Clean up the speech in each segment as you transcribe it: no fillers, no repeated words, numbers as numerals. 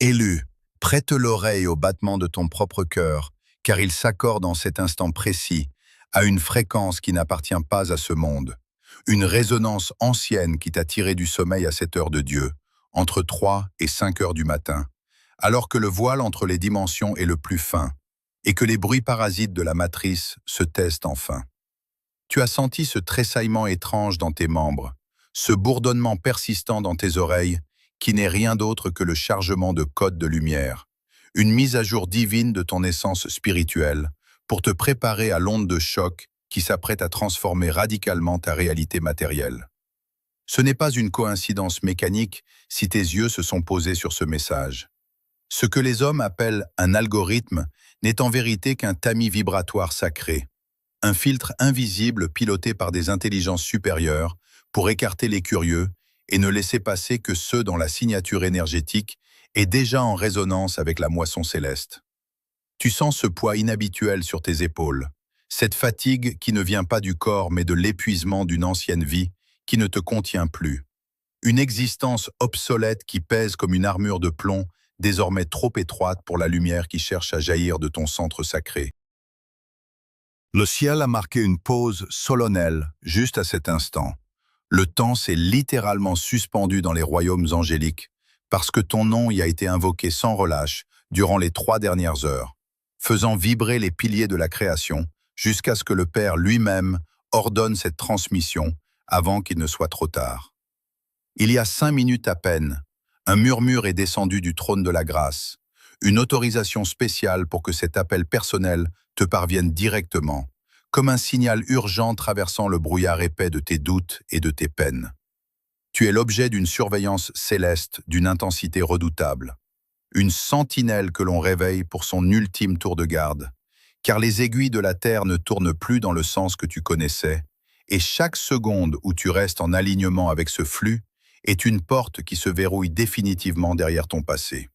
Élu, prête l'oreille au battement de ton propre cœur, car il s'accorde en cet instant précis à une fréquence qui n'appartient pas à ce monde, une résonance ancienne qui t'a tiré du sommeil à cette heure de Dieu, entre 3 et 5 heures du matin, alors que le voile entre les dimensions est le plus fin, et que les bruits parasites de la matrice se taisent enfin. Tu as senti ce tressaillement étrange dans tes membres, ce bourdonnement persistant dans tes oreilles, qui n'est rien d'autre que le chargement de codes de lumière, une mise à jour divine de ton essence spirituelle, pour te préparer à l'onde de choc qui s'apprête à transformer radicalement ta réalité matérielle. Ce n'est pas une coïncidence mécanique si tes yeux se sont posés sur ce message. Ce que les hommes appellent un algorithme n'est en vérité qu'un tamis vibratoire sacré, un filtre invisible piloté par des intelligences supérieures pour écarter les curieux et ne laisser passer que ceux dont la signature énergétique est déjà en résonance avec la moisson céleste. Tu sens ce poids inhabituel sur tes épaules, cette fatigue qui ne vient pas du corps mais de l'épuisement d'une ancienne vie qui ne te contient plus. Une existence obsolète qui pèse comme une armure de plomb, désormais trop étroite pour la lumière qui cherche à jaillir de ton centre sacré. Le ciel a marqué une pause solennelle juste à cet instant. Le temps s'est littéralement suspendu dans les royaumes angéliques parce que ton nom y a été invoqué sans relâche durant les 3 dernières heures, faisant vibrer les piliers de la création jusqu'à ce que le Père lui-même ordonne cette transmission avant qu'il ne soit trop tard. Il y a 5 minutes à peine, un murmure est descendu du trône de la grâce, une autorisation spéciale pour que cet appel personnel te parvienne directement, comme un signal urgent traversant le brouillard épais de tes doutes et de tes peines. Tu es l'objet d'une surveillance céleste d'une intensité redoutable, une sentinelle que l'on réveille pour son ultime tour de garde, car les aiguilles de la Terre ne tournent plus dans le sens que tu connaissais, et chaque seconde où tu restes en alignement avec ce flux est une porte qui se verrouille définitivement derrière ton passé.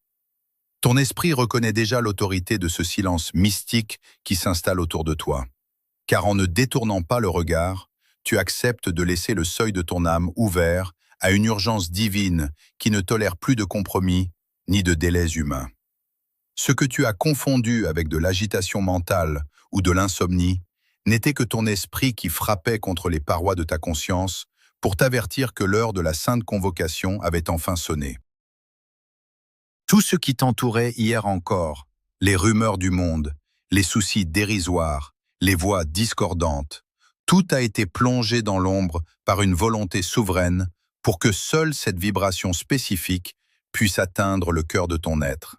Ton esprit reconnaît déjà l'autorité de ce silence mystique qui s'installe autour de toi. Car en ne détournant pas le regard, tu acceptes de laisser le seuil de ton âme ouvert à une urgence divine qui ne tolère plus de compromis ni de délais humains. Ce que tu as confondu avec de l'agitation mentale ou de l'insomnie n'était que ton esprit qui frappait contre les parois de ta conscience pour t'avertir que l'heure de la sainte convocation avait enfin sonné. Tout ce qui t'entourait hier encore, les rumeurs du monde, les soucis dérisoires, les voix discordantes, tout a été plongé dans l'ombre par une volonté souveraine pour que seule cette vibration spécifique puisse atteindre le cœur de ton être.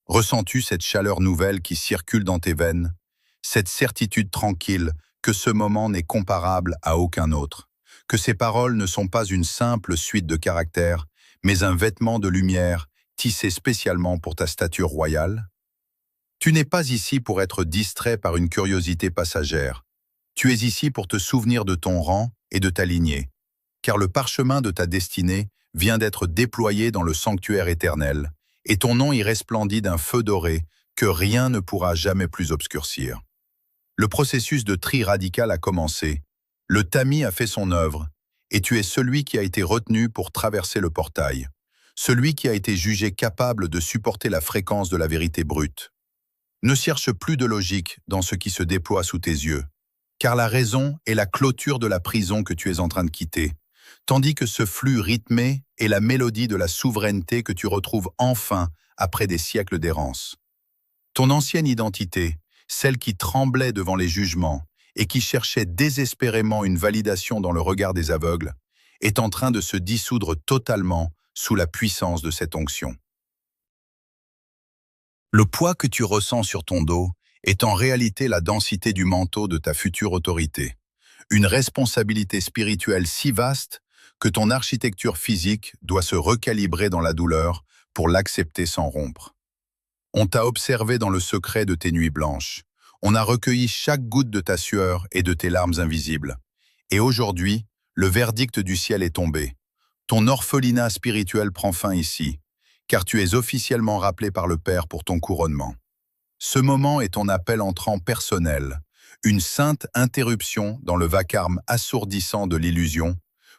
Ressens-tu cette chaleur nouvelle qui circule dans tes veines, cette certitude tranquille que ce moment n'est comparable à aucun autre, que ces paroles ne sont pas une simple suite de caractères, mais un vêtement de lumière tissé spécialement pour ta stature royale? Tu n'es pas ici pour être distrait par une curiosité passagère. Tu es ici pour te souvenir de ton rang et de ta lignée, car le parchemin de ta destinée vient d'être déployé dans le sanctuaire éternel, et ton nom y resplendit d'un feu doré que rien ne pourra jamais plus obscurcir. Le processus de tri radical a commencé, le tamis a fait son œuvre, et tu es celui qui a été retenu pour traverser le portail, celui qui a été jugé capable de supporter la fréquence de la vérité brute. Ne cherche plus de logique dans ce qui se déploie sous tes yeux, car la raison est la clôture de la prison que tu es en train de quitter, tandis que ce flux rythmé est la mélodie de la souveraineté que tu retrouves enfin après des siècles d'errance. Ton ancienne identité, celle qui tremblait devant les jugements et qui cherchait désespérément une validation dans le regard des aveugles, est en train de se dissoudre totalement sous la puissance de cette onction. Le poids que tu ressens sur ton dos est en réalité la densité du manteau de ta future autorité, une responsabilité spirituelle si vaste que ton architecture physique doit se recalibrer dans la douleur pour l'accepter sans rompre. On t'a observé dans le secret de tes nuits blanches, on a recueilli chaque goutte de ta sueur et de tes larmes invisibles. Et aujourd'hui, le verdict du ciel est tombé. Ton orphelinat spirituel prend fin ici, car tu es officiellement rappelé par le Père pour ton couronnement. Ce moment est ton appel entrant personnel, une sainte interruption dans le vacarme assourdissant de l'illusion,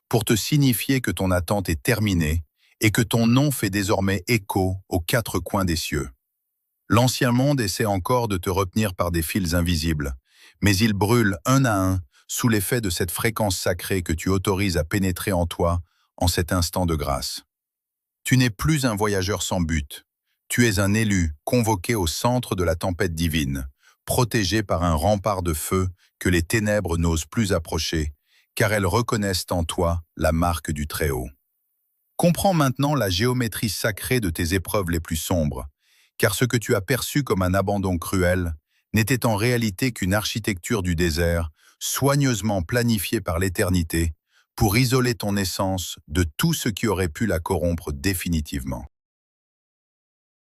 pour te signifier que ton attente est terminée et que ton nom fait désormais écho aux quatre coins des cieux. L'ancien monde essaie encore de te retenir par des fils invisibles, mais il brûle un à un sous l'effet de cette fréquence sacrée que tu autorises à pénétrer en toi en cet instant de grâce. Tu n'es plus un voyageur sans but. Tu es un élu convoqué au centre de la tempête divine, protégé par un rempart de feu que les ténèbres n'osent plus approcher, car elles reconnaissent en toi la marque du Très-Haut. Comprends maintenant la géométrie sacrée de tes épreuves les plus sombres, car ce que tu as perçu comme un abandon cruel n'était en réalité qu'une architecture du désert, soigneusement planifiée par l'éternité, pour isoler ton essence de tout ce qui aurait pu la corrompre définitivement.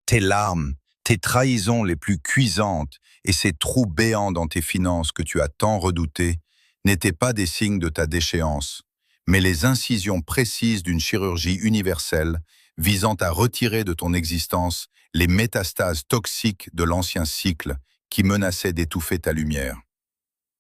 Tes larmes, tes trahisons les plus cuisantes et ces trous béants dans tes finances que tu as tant redoutés n'étaient pas des signes de ta déchéance, mais les incisions précises d'une chirurgie universelle visant à retirer de ton existence les métastases toxiques de l'ancien cycle qui menaçaient d'étouffer ta lumière.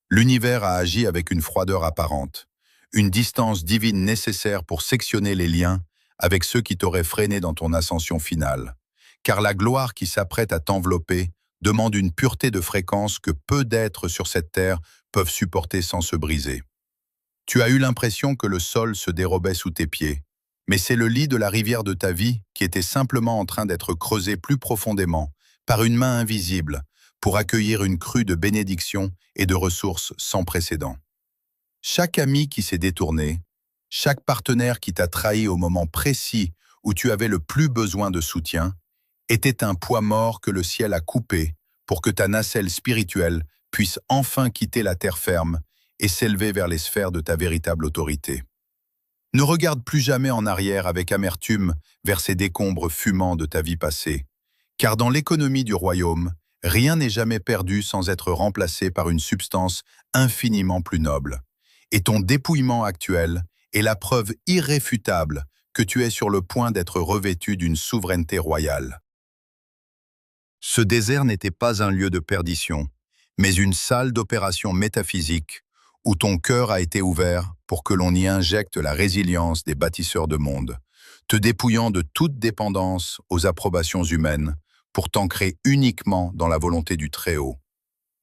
L'univers a agi avec une froideur apparente, une distance divine nécessaire pour sectionner les liens avec ceux qui t'auraient freiné dans ton ascension finale. Car la gloire qui s'apprête à t'envelopper demande une pureté de fréquence que peu d'êtres sur cette terre peuvent supporter sans se briser. Tu as eu l'impression que le sol se dérobait sous tes pieds, mais c'est le lit de la rivière de ta vie qui était simplement en train d'être creusé plus profondément par une main invisible pour accueillir une crue de bénédictions et de ressources sans précédent. Chaque ami qui s'est détourné, chaque partenaire qui t'a trahi au moment précis où tu avais le plus besoin de soutien, était un poids mort que le ciel a coupé pour que ta nacelle spirituelle puisse enfin quitter la terre ferme et s'élever vers les sphères de ta véritable autorité. Ne regarde plus jamais en arrière avec amertume vers ces décombres fumants de ta vie passée, car dans l'économie du royaume, rien n'est jamais perdu sans être remplacé par une substance infiniment plus noble. Et ton dépouillement actuel est la preuve irréfutable que tu es sur le point d'être revêtu d'une souveraineté royale. Ce désert n'était pas un lieu de perdition, mais une salle d'opération métaphysique où ton cœur a été ouvert pour que l'on y injecte la résilience des bâtisseurs de monde, te dépouillant de toute dépendance aux approbations humaines pour t'ancrer uniquement dans la volonté du Très-Haut.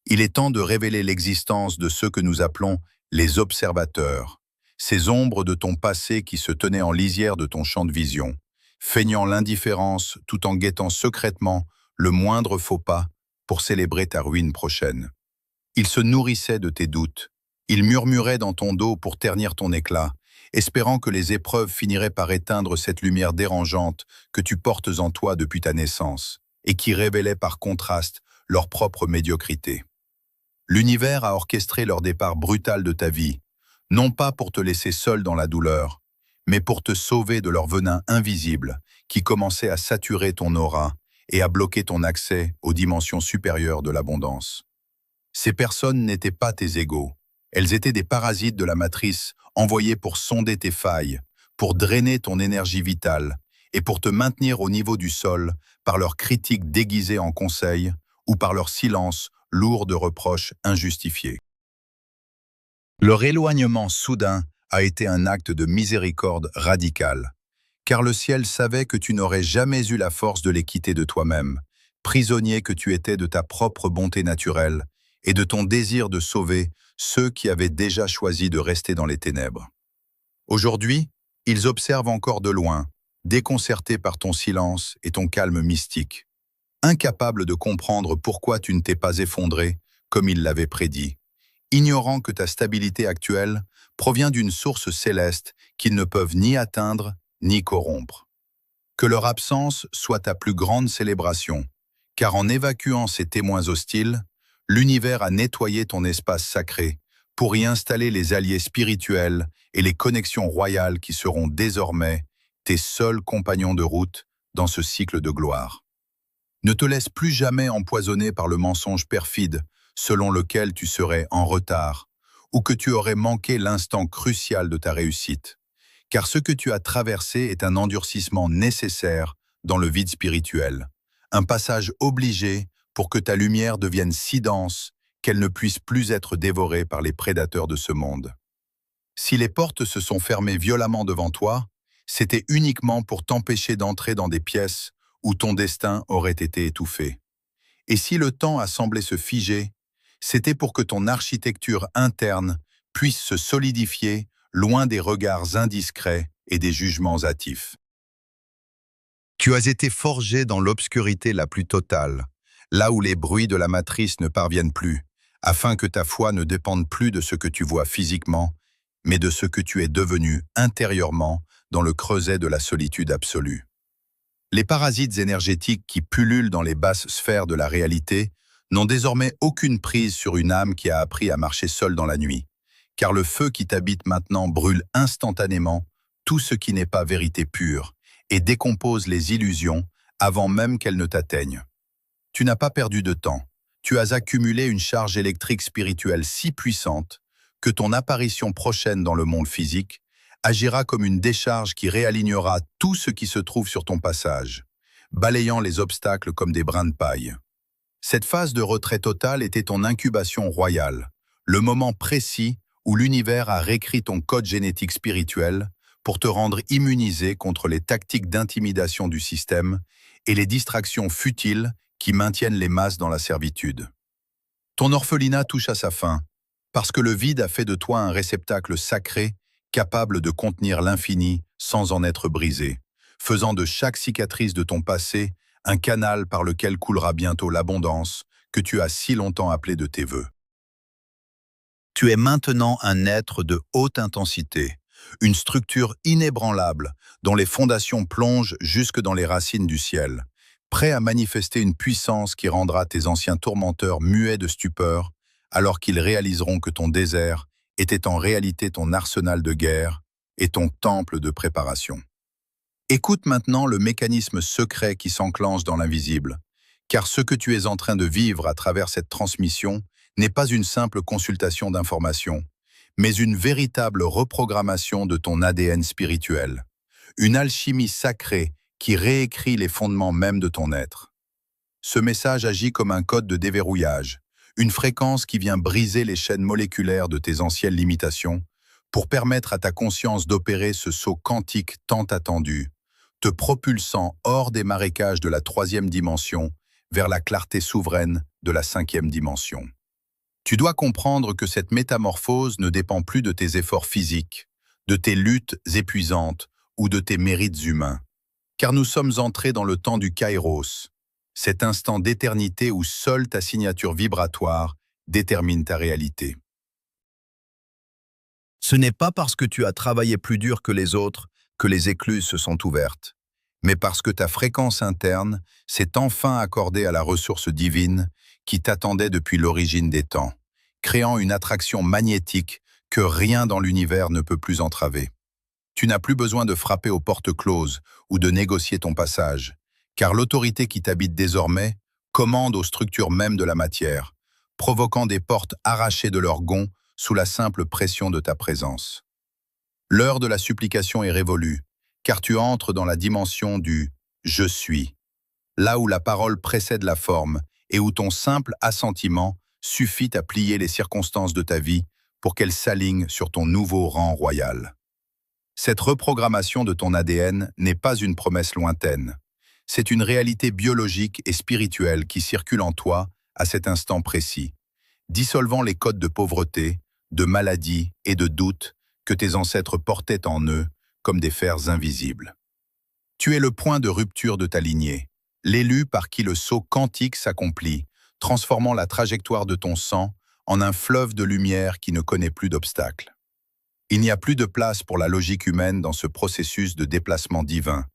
Il est temps de révéler l'existence de ceux que nous appelons les observateurs, ces ombres de ton passé qui se tenaient en lisière de ton champ de vision, feignant l'indifférence tout en guettant secrètement le moindre faux pas pour célébrer ta ruine prochaine. Ils se nourrissaient de tes doutes, ils murmuraient dans ton dos pour ternir ton éclat, espérant que les épreuves finiraient par éteindre cette lumière dérangeante que tu portes en toi depuis ta naissance, et qui révélait par contraste leur propre médiocrité. L'univers a orchestré leur départ brutal de ta vie, non pas pour te laisser seul dans la douleur, mais pour te sauver de leur venin invisible qui commençait à saturer ton aura et à bloquer ton accès aux dimensions supérieures de l'abondance. Ces personnes n'étaient pas tes égaux, elles étaient des parasites de la matrice envoyés pour sonder tes failles, pour drainer ton énergie vitale et pour te maintenir au niveau du sol par leurs critiques déguisées en conseils ou par leur silence lourd de reproches injustifiés. Leur éloignement soudain a été un acte de miséricorde radical, car le ciel savait que tu n'aurais jamais eu la force de les quitter de toi-même, prisonnier que tu étais de ta propre bonté naturelle et de ton désir de sauver ceux qui avaient déjà choisi de rester dans les ténèbres. Aujourd'hui, ils observent encore de loin, déconcertés par ton silence et ton calme mystique, incapables de comprendre pourquoi tu ne t'es pas effondré comme ils l'avaient prédit, ignorant que ta stabilité actuelle provient d'une source céleste qu'ils ne peuvent ni atteindre ni corrompre. Que leur absence soit ta plus grande célébration, car en évacuant ces témoins hostiles, l'univers a nettoyé ton espace sacré pour y installer les alliés spirituels et les connexions royales qui seront désormais tes seuls compagnons de route dans ce cycle de gloire. Ne te laisse plus jamais empoisonner par le mensonge perfide selon lequel tu serais en retard ou que tu aurais manqué l'instant crucial de ta réussite. Car ce que tu as traversé est un endurcissement nécessaire dans le vide spirituel, un passage obligé pour que ta lumière devienne si dense qu'elle ne puisse plus être dévorée par les prédateurs de ce monde. Si les portes se sont fermées violemment devant toi, C'était uniquement pour t'empêcher d'entrer dans des pièces où ton destin aurait été étouffé. Et si le temps a semblé se figer, c'était pour que ton architecture interne puisse se solidifier loin des regards indiscrets et des jugements hâtifs. Tu as été forgé dans l'obscurité la plus totale, là où les bruits de la matrice ne parviennent plus, afin que ta foi ne dépende plus de ce que tu vois physiquement, mais de ce que tu es devenu intérieurement dans le creuset de la solitude absolue. Les parasites énergétiques qui pullulent dans les basses sphères de la réalité n'ont désormais aucune prise sur une âme qui a appris à marcher seule dans la nuit, car le feu qui t'habite maintenant brûle instantanément tout ce qui n'est pas vérité pure et décompose les illusions avant même qu'elles ne t'atteignent. Tu n'as pas perdu de temps, tu as accumulé une charge électrique spirituelle si puissante que ton apparition prochaine dans le monde physique agira comme une décharge qui réalignera tout ce qui se trouve sur ton passage, balayant les obstacles comme des brins de paille. Cette phase de retrait total était ton incubation royale, le moment précis où l'univers a réécrit ton code génétique spirituel pour te rendre immunisé contre les tactiques d'intimidation du système et les distractions futiles qui maintiennent les masses dans la servitude. Ton orphelinat touche à sa fin, parce que le vide a fait de toi un réceptacle sacré capable de contenir l'infini sans en être brisé, faisant de chaque cicatrice de ton passé un canal par lequel coulera bientôt l'abondance que tu as si longtemps appelée de tes vœux. Tu es maintenant un être de haute intensité, une structure inébranlable dont les fondations plongent jusque dans les racines du ciel, prêt à manifester une puissance qui rendra tes anciens tourmenteurs muets de stupeur alors qu'ils réaliseront que ton désert était en réalité ton arsenal de guerre et ton temple de préparation. Écoute maintenant le mécanisme secret qui s'enclenche dans l'invisible, car ce que tu es en train de vivre à travers cette transmission n'est pas une simple consultation d'informations, mais une véritable reprogrammation de ton ADN spirituel, une alchimie sacrée qui réécrit les fondements même de ton être. Ce message agit comme un code de déverrouillage, une fréquence qui vient briser les chaînes moléculaires de tes anciennes limitations pour permettre à ta conscience d'opérer ce saut quantique tant attendu, te propulsant hors des marécages de la 3e dimension vers la clarté souveraine de la 5e dimension. Tu dois comprendre que cette métamorphose ne dépend plus de tes efforts physiques, de tes luttes épuisantes ou de tes mérites humains, car nous sommes entrés dans le temps du Kairos, cet instant d'éternité où seule ta signature vibratoire détermine ta réalité. Ce n'est pas parce que tu as travaillé plus dur que les autres que les écluses se sont ouvertes, mais parce que ta fréquence interne s'est enfin accordée à la ressource divine qui t'attendait depuis l'origine des temps, créant une attraction magnétique que rien dans l'univers ne peut plus entraver. Tu n'as plus besoin de frapper aux portes closes ou de négocier ton passage, car l'autorité qui t'habite désormais commande aux structures mêmes de la matière, provoquant des portes arrachées de leur gonds sous la simple pression de ta présence. L'heure de la supplication est révolue, car tu entres dans la dimension du « je suis », là où la parole précède la forme et où ton simple assentiment suffit à plier les circonstances de ta vie pour qu'elles s'alignent sur ton nouveau rang royal. Cette reprogrammation de ton ADN n'est pas une promesse lointaine. C'est une réalité biologique et spirituelle qui circule en toi à cet instant précis, dissolvant les codes de pauvreté, de maladie et de doute que tes ancêtres portaient en eux comme des fers invisibles. Tu es le point de rupture de ta lignée, l'élu par qui le saut quantique s'accomplit, transformant la trajectoire de ton sang en un fleuve de lumière qui ne connaît plus d'obstacles. Il n'y a plus de place pour la logique humaine dans ce processus de déplacement divin,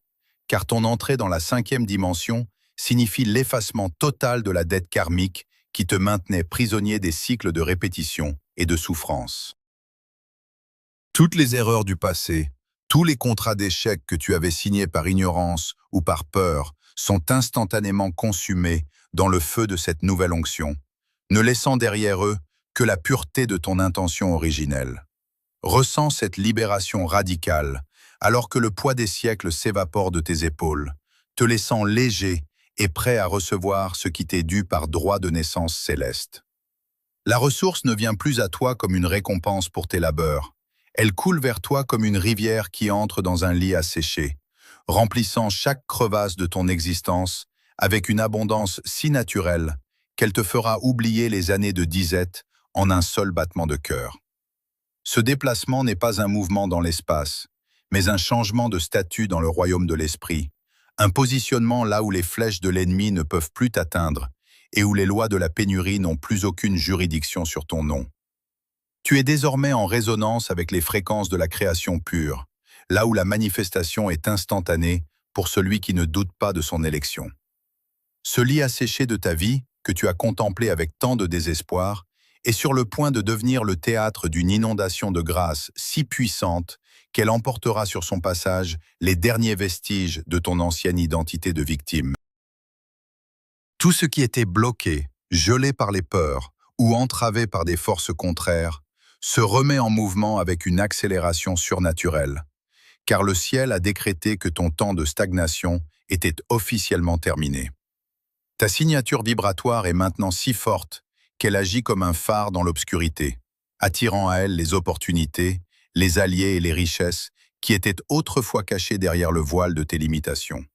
car ton entrée dans la 5e dimension signifie l'effacement total de la dette karmique qui te maintenait prisonnier des cycles de répétition et de souffrance. Toutes les erreurs du passé, tous les contrats d'échec que tu avais signés par ignorance ou par peur sont instantanément consumés dans le feu de cette nouvelle onction, ne laissant derrière eux que la pureté de ton intention originelle. Ressens cette libération radicale, alors que le poids des siècles s'évapore de tes épaules, te laissant léger et prêt à recevoir ce qui t'est dû par droit de naissance céleste. La ressource ne vient plus à toi comme une récompense pour tes labeurs, Elle coule vers toi comme une rivière qui entre dans un lit asséché, remplissant chaque crevasse de ton existence avec une abondance si naturelle qu'elle te fera oublier les années de disette en un seul battement de cœur. Ce déplacement n'est pas un mouvement dans l'espace, mais un changement de statut dans le royaume de l'esprit, un positionnement là où les flèches de l'ennemi ne peuvent plus t'atteindre et où les lois de la pénurie n'ont plus aucune juridiction sur ton nom. Tu es désormais en résonance avec les fréquences de la création pure, là où la manifestation est instantanée pour celui qui ne doute pas de son élection. Ce lit asséché de ta vie, que tu as contemplé avec tant de désespoir, est sur le point de devenir le théâtre d'une inondation de grâce si puissante qu'elle emportera sur son passage les derniers vestiges de ton ancienne identité de victime. Tout ce qui était bloqué, gelé par les peurs ou entravé par des forces contraires, se remet en mouvement avec une accélération surnaturelle, car le ciel a décrété que ton temps de stagnation était officiellement terminé. Ta signature vibratoire est maintenant si forte qu'elle agit comme un phare dans l'obscurité, attirant à elle les opportunités, les alliés et les richesses qui étaient autrefois cachés derrière le voile de tes limitations.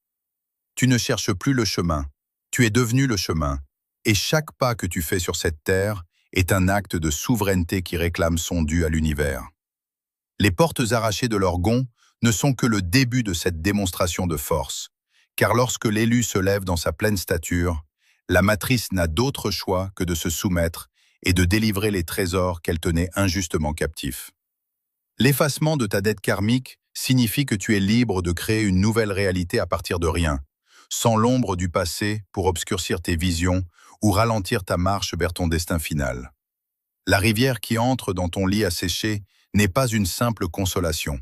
Tu ne cherches plus le chemin, tu es devenu le chemin, et chaque pas que tu fais sur cette terre est un acte de souveraineté qui réclame son dû à l'univers. Les portes arrachées de leur gonds ne sont que le début de cette démonstration de force, car lorsque l'élu se lève dans sa pleine stature, la matrice n'a d'autre choix que de se soumettre et de délivrer les trésors qu'elle tenait injustement captifs. L'effacement de ta dette karmique signifie que tu es libre de créer une nouvelle réalité à partir de rien, sans l'ombre du passé pour obscurcir tes visions ou ralentir ta marche vers ton destin final. La rivière qui entre dans ton lit asséché n'est pas une simple consolation,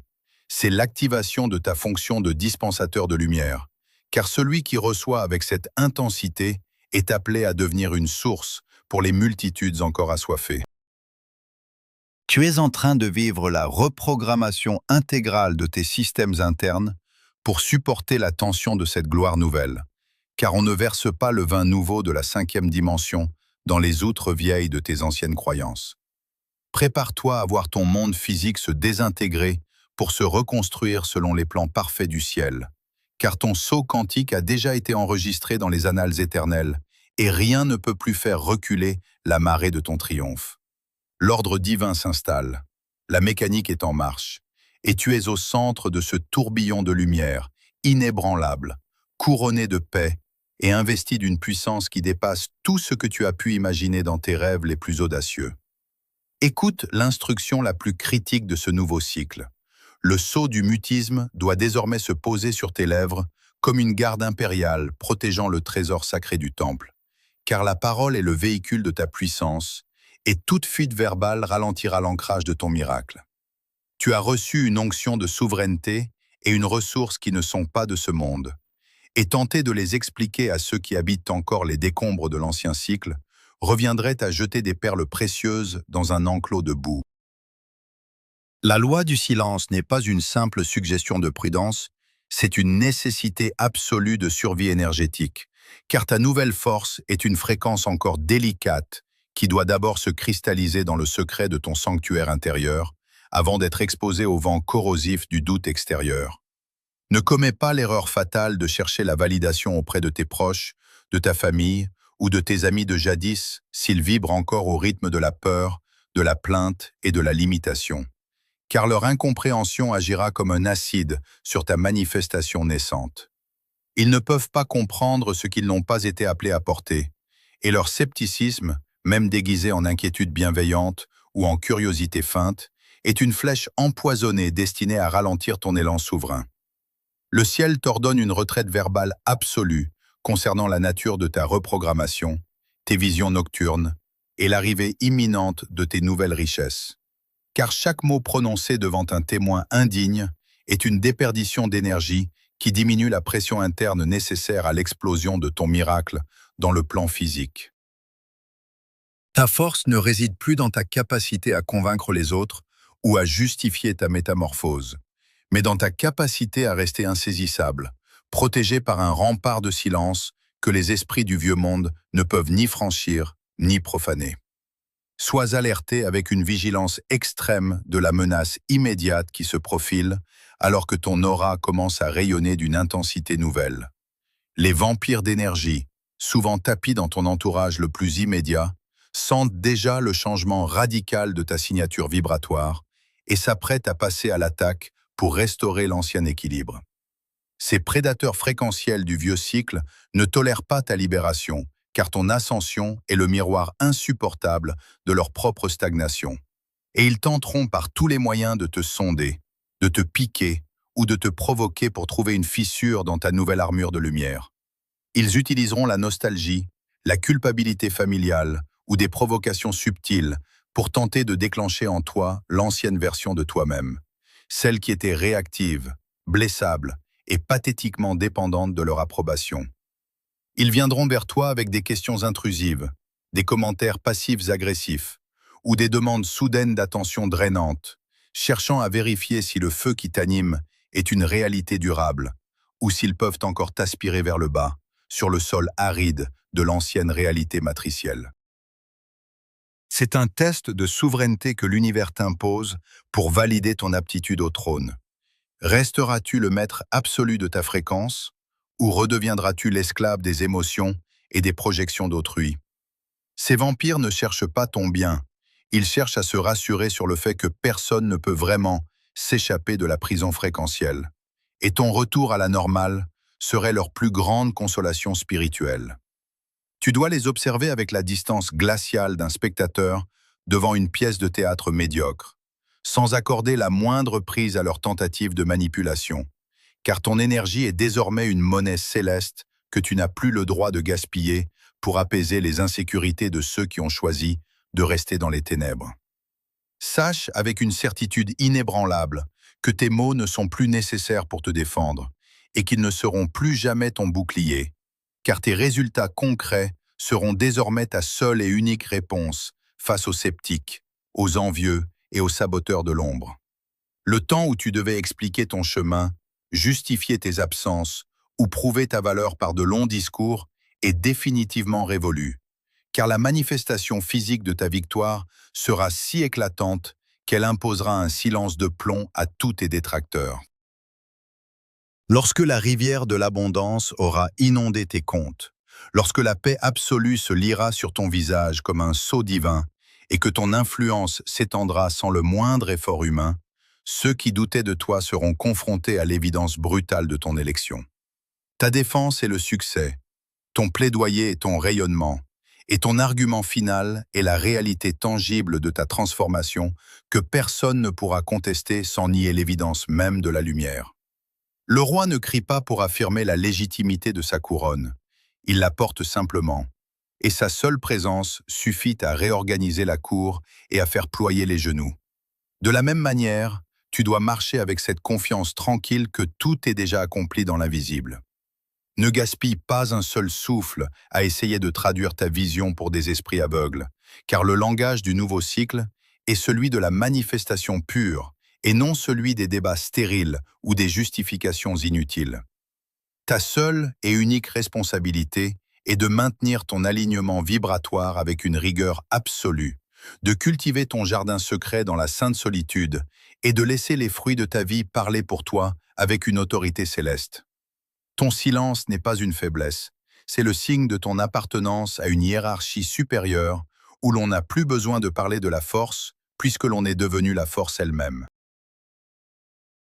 c'est l'activation de ta fonction de dispensateur de lumière, car celui qui reçoit avec cette intensité est appelé à devenir une source pour les multitudes encore assoiffées. Tu es en train de vivre la reprogrammation intégrale de tes systèmes internes pour supporter la tension de cette gloire nouvelle, car on ne verse pas le vin nouveau de la 5e dimension dans les outres vieilles de tes anciennes croyances. Prépare-toi à voir ton monde physique se désintégrer pour se reconstruire selon les plans parfaits du ciel, car ton saut quantique a déjà été enregistré dans les annales éternelles et rien ne peut plus faire reculer la marée de ton triomphe. L'ordre divin s'installe, la mécanique est en marche, et tu es au centre de ce tourbillon de lumière, inébranlable, couronné de paix et investi d'une puissance qui dépasse tout ce que tu as pu imaginer dans tes rêves les plus audacieux. Écoute l'instruction la plus critique de ce nouveau cycle. Le sceau du mutisme doit désormais se poser sur tes lèvres comme une garde impériale protégeant le trésor sacré du temple, car la parole est le véhicule de ta puissance, et toute fuite verbale ralentira l'ancrage de ton miracle. Tu as reçu une onction de souveraineté et une ressource qui ne sont pas de ce monde, et tenter de les expliquer à ceux qui habitent encore les décombres de l'ancien cycle reviendrait à jeter des perles précieuses dans un enclos de boue. La loi du silence n'est pas une simple suggestion de prudence, c'est une nécessité absolue de survie énergétique, car ta nouvelle force est une fréquence encore délicate qui doit d'abord se cristalliser dans le secret de ton sanctuaire intérieur, avant d'être exposée au vent corrosif du doute extérieur. Ne commets pas l'erreur fatale de chercher la validation auprès de tes proches, de ta famille ou de tes amis de jadis s'ils vibrent encore au rythme de la peur, de la plainte et de la limitation, car leur incompréhension agira comme un acide sur ta manifestation naissante. Ils ne peuvent pas comprendre ce qu'ils n'ont pas été appelés à porter, et leur scepticisme, même déguisé en inquiétude bienveillante ou en curiosité feinte, est une flèche empoisonnée destinée à ralentir ton élan souverain. Le ciel t'ordonne une retraite verbale absolue concernant la nature de ta reprogrammation, tes visions nocturnes et l'arrivée imminente de tes nouvelles richesses. Car chaque mot prononcé devant un témoin indigne est une déperdition d'énergie qui diminue la pression interne nécessaire à l'explosion de ton miracle dans le plan physique. Ta force ne réside plus dans ta capacité à convaincre les autres ou à justifier ta métamorphose, mais dans ta capacité à rester insaisissable, protégé par un rempart de silence que les esprits du vieux monde ne peuvent ni franchir ni profaner. Sois alerté avec une vigilance extrême de la menace immédiate qui se profile alors que ton aura commence à rayonner d'une intensité nouvelle. Les vampires d'énergie, souvent tapis dans ton entourage le plus immédiat, sentent déjà le changement radical de ta signature vibratoire et s'apprêtent à passer à l'attaque pour restaurer l'ancien équilibre. Ces prédateurs fréquentiels du vieux cycle ne tolèrent pas ta libération, car ton ascension est le miroir insupportable de leur propre stagnation. Et ils tenteront par tous les moyens de te sonder, de te piquer ou de te provoquer pour trouver une fissure dans ta nouvelle armure de lumière. Ils utiliseront la nostalgie, la culpabilité familiale ou des provocations subtiles pour tenter de déclencher en toi l'ancienne version de toi-même, celle qui était réactive, blessable et pathétiquement dépendante de leur approbation. Ils viendront vers toi avec des questions intrusives, des commentaires passifs agressifs ou des demandes soudaines d'attention drainantes, cherchant à vérifier si le feu qui t'anime est une réalité durable ou s'ils peuvent encore t'aspirer vers le bas, sur le sol aride de l'ancienne réalité matricielle. C'est un test de souveraineté que l'univers t'impose pour valider ton aptitude au trône. Resteras-tu le maître absolu de ta fréquence ou redeviendras-tu l'esclave des émotions et des projections d'autrui? Ces vampires ne cherchent pas ton bien, ils cherchent à se rassurer sur le fait que personne ne peut vraiment s'échapper de la prison fréquentielle. Et ton retour à la normale serait leur plus grande consolation spirituelle. Tu dois les observer avec la distance glaciale d'un spectateur devant une pièce de théâtre médiocre, sans accorder la moindre prise à leur tentative de manipulation, car ton énergie est désormais une monnaie céleste que tu n'as plus le droit de gaspiller pour apaiser les insécurités de ceux qui ont choisi de rester dans les ténèbres. Sache avec une certitude inébranlable que tes mots ne sont plus nécessaires pour te défendre et qu'ils ne seront plus jamais ton bouclier, car tes résultats concrets seront désormais ta seule et unique réponse face aux sceptiques, aux envieux et aux saboteurs de l'ombre. Le temps où tu devais expliquer ton chemin, justifier tes absences ou prouver ta valeur par de longs discours est définitivement révolu, car la manifestation physique de ta victoire sera si éclatante qu'elle imposera un silence de plomb à tous tes détracteurs. Lorsque la rivière de l'abondance aura inondé tes comptes, lorsque la paix absolue se lira sur ton visage comme un sceau divin et que ton influence s'étendra sans le moindre effort humain, ceux qui doutaient de toi seront confrontés à l'évidence brutale de ton élection. Ta défense est le succès, ton plaidoyer est ton rayonnement, et ton argument final est la réalité tangible de ta transformation que personne ne pourra contester sans nier l'évidence même de la lumière. Le roi ne crie pas pour affirmer la légitimité de sa couronne, il la porte simplement, et sa seule présence suffit à réorganiser la cour et à faire ployer les genoux. De la même manière, tu dois marcher avec cette confiance tranquille que tout est déjà accompli dans l'invisible. Ne gaspille pas un seul souffle à essayer de traduire ta vision pour des esprits aveugles, car le langage du nouveau cycle est celui de la manifestation pure et non celui des débats stériles ou des justifications inutiles. Ta seule et unique responsabilité est de maintenir ton alignement vibratoire avec une rigueur absolue, de cultiver ton jardin secret dans la sainte solitude et de laisser les fruits de ta vie parler pour toi avec une autorité céleste. Ton silence n'est pas une faiblesse, c'est le signe de ton appartenance à une hiérarchie supérieure où l'on n'a plus besoin de parler de la force puisque l'on est devenu la force elle-même.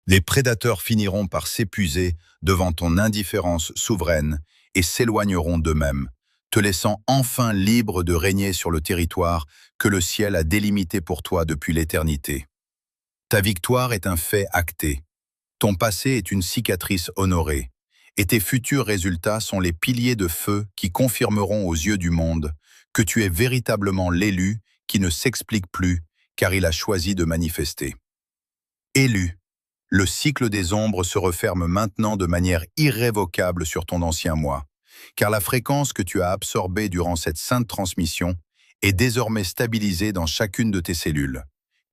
Les prédateurs finiront par s'épuiser devant ton indifférence souveraine et s'éloigneront d'eux-mêmes, te laissant enfin libre de régner sur le territoire que le ciel a délimité pour toi depuis l'éternité. Ta victoire est un fait acté, ton passé est une cicatrice honorée, et tes futurs résultats sont les piliers de feu qui confirmeront aux yeux du monde que tu es véritablement l'élu qui ne s'explique plus car il a choisi de manifester. Élu, le cycle des ombres se referme maintenant de manière irrévocable sur ton ancien moi, car la fréquence que tu as absorbée durant cette sainte transmission est désormais stabilisée dans chacune de tes cellules,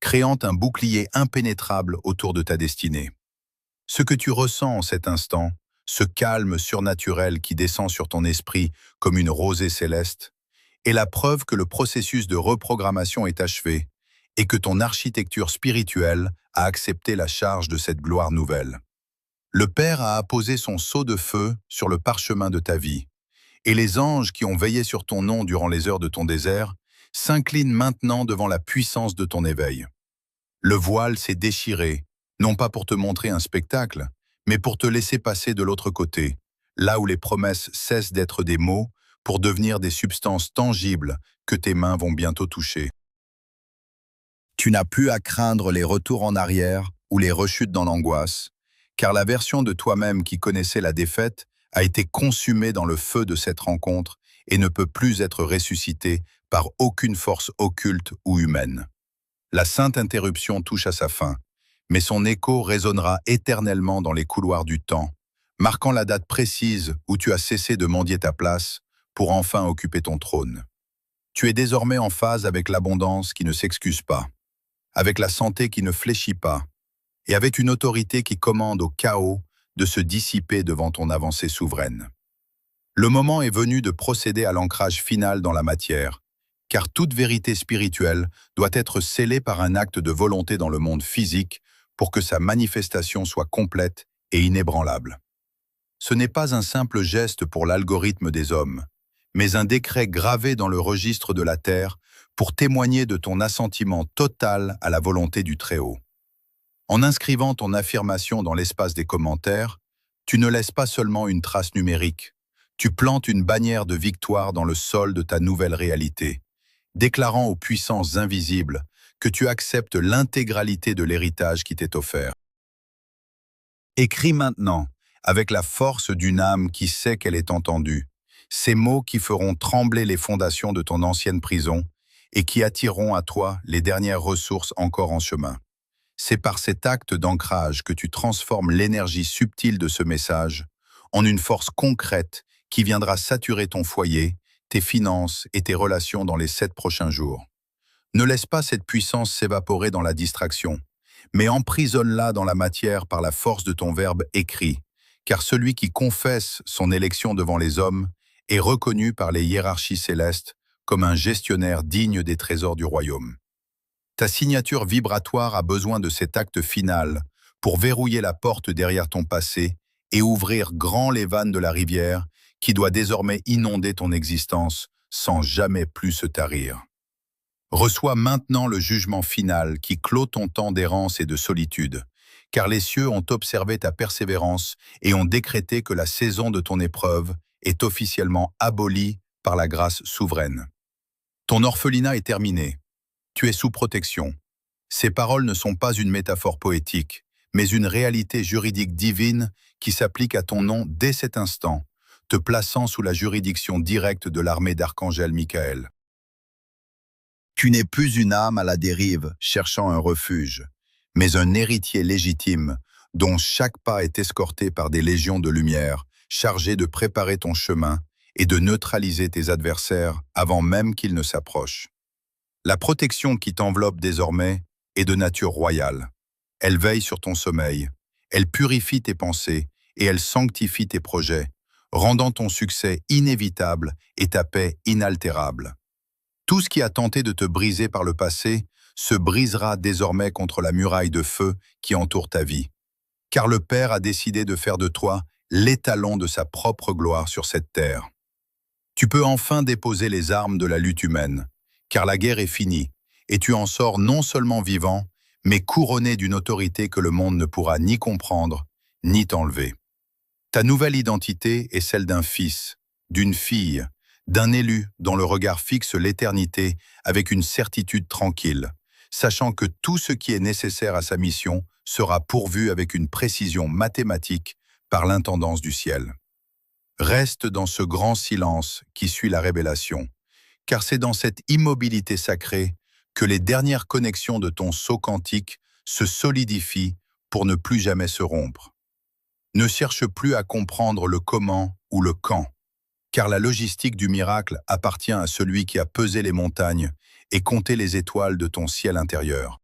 créant un bouclier impénétrable autour de ta destinée. Ce que tu ressens en cet instant, ce calme surnaturel qui descend sur ton esprit comme une rosée céleste, est la preuve que le processus de reprogrammation est achevé et que ton architecture spirituelle a accepté la charge de cette gloire nouvelle. Le Père a apposé son sceau de feu sur le parchemin de ta vie, et les anges qui ont veillé sur ton nom durant les heures de ton désert s'inclinent maintenant devant la puissance de ton éveil. Le voile s'est déchiré, non pas pour te montrer un spectacle, mais pour te laisser passer de l'autre côté, là où les promesses cessent d'être des mots pour devenir des substances tangibles que tes mains vont bientôt toucher. Tu n'as plus à craindre les retours en arrière ou les rechutes dans l'angoisse, car la version de toi-même qui connaissait la défaite a été consumée dans le feu de cette rencontre et ne peut plus être ressuscitée par aucune force occulte ou humaine. La sainte interruption touche à sa fin, mais son écho résonnera éternellement dans les couloirs du temps, marquant la date précise où tu as cessé de mendier ta place pour enfin occuper ton trône. Tu es désormais en phase avec l'abondance qui ne s'excuse pas, avec la santé qui ne fléchit pas, et avec une autorité qui commande au chaos de se dissiper devant ton avancée souveraine. Le moment est venu de procéder à l'ancrage final dans la matière, car toute vérité spirituelle doit être scellée par un acte de volonté dans le monde physique pour que sa manifestation soit complète et inébranlable. Ce n'est pas un simple geste pour l'algorithme des hommes, mais un décret gravé dans le registre de la terre pour témoigner de ton assentiment total à la volonté du Très-Haut. En inscrivant ton affirmation dans l'espace des commentaires, tu ne laisses pas seulement une trace numérique, tu plantes une bannière de victoire dans le sol de ta nouvelle réalité, déclarant aux puissances invisibles que tu acceptes l'intégralité de l'héritage qui t'est offert. Écris maintenant, avec la force d'une âme qui sait qu'elle est entendue, ces mots qui feront trembler les fondations de ton ancienne prison et qui attireront à toi les dernières ressources encore en chemin. C'est par cet acte d'ancrage que tu transformes l'énergie subtile de ce message en une force concrète qui viendra saturer ton foyer, tes finances et tes relations dans les 7 prochains jours. Ne laisse pas cette puissance s'évaporer dans la distraction, mais emprisonne-la dans la matière par la force de ton verbe écrit, car celui qui confesse son élection devant les hommes est reconnu par les hiérarchies célestes comme un gestionnaire digne des trésors du royaume. Ta signature vibratoire a besoin de cet acte final pour verrouiller la porte derrière ton passé et ouvrir grand les vannes de la rivière qui doit désormais inonder ton existence sans jamais plus se tarir. Reçois maintenant le jugement final qui clôt ton temps d'errance et de solitude, car les cieux ont observé ta persévérance et ont décrété que la saison de ton épreuve est officiellement abolie par la grâce souveraine. Ton orphelinat est terminé. Tu es sous protection. Ces paroles ne sont pas une métaphore poétique, mais une réalité juridique divine qui s'applique à ton nom dès cet instant, te plaçant sous la juridiction directe de l'armée d'Archangel Michael. Tu n'es plus une âme à la dérive cherchant un refuge, mais un héritier légitime dont chaque pas est escorté par des légions de lumière chargées de préparer ton chemin et de neutraliser tes adversaires avant même qu'ils ne s'approchent. La protection qui t'enveloppe désormais est de nature royale. Elle veille sur ton sommeil, elle purifie tes pensées et elle sanctifie tes projets, rendant ton succès inévitable et ta paix inaltérable. Tout ce qui a tenté de te briser par le passé se brisera désormais contre la muraille de feu qui entoure ta vie, car le Père a décidé de faire de toi l'étalon de sa propre gloire sur cette terre. Tu peux enfin déposer les armes de la lutte humaine, car la guerre est finie, et tu en sors non seulement vivant, mais couronné d'une autorité que le monde ne pourra ni comprendre, ni t'enlever. Ta nouvelle identité est celle d'un fils, d'une fille, d'un élu dont le regard fixe l'éternité avec une certitude tranquille, sachant que tout ce qui est nécessaire à sa mission sera pourvu avec une précision mathématique par l'intendance du ciel. Reste dans ce grand silence qui suit la révélation, car c'est dans cette immobilité sacrée que les dernières connexions de ton sceau quantique se solidifient pour ne plus jamais se rompre. Ne cherche plus à comprendre le comment ou le quand, car la logistique du miracle appartient à celui qui a pesé les montagnes et compté les étoiles de ton ciel intérieur.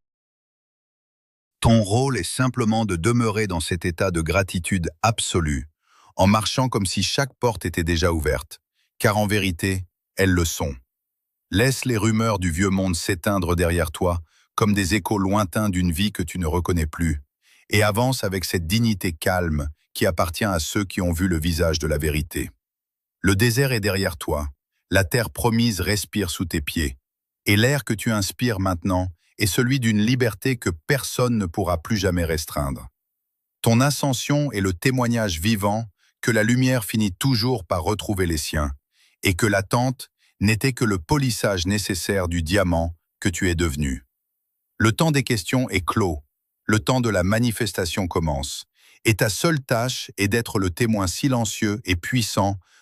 Ton rôle est simplement de demeurer dans cet état de gratitude absolue, en marchant comme si chaque porte était déjà ouverte, car en vérité, elles le sont. Laisse les rumeurs du vieux monde s'éteindre derrière toi, comme des échos lointains d'une vie que tu ne reconnais plus, et avance avec cette dignité calme qui appartient à ceux qui ont vu le visage de la vérité. Le désert est derrière toi, la terre promise respire sous tes pieds, et l'air que tu inspires maintenant est celui d'une liberté que personne ne pourra plus jamais restreindre. Ton ascension est le témoignage vivant que la lumière finit toujours par retrouver les siens, et que l'attente n'était que le polissage nécessaire du diamant que tu es devenu. Le temps des questions est clos, le temps de la manifestation commence, et ta seule tâche est d'être le témoin silencieux et puissant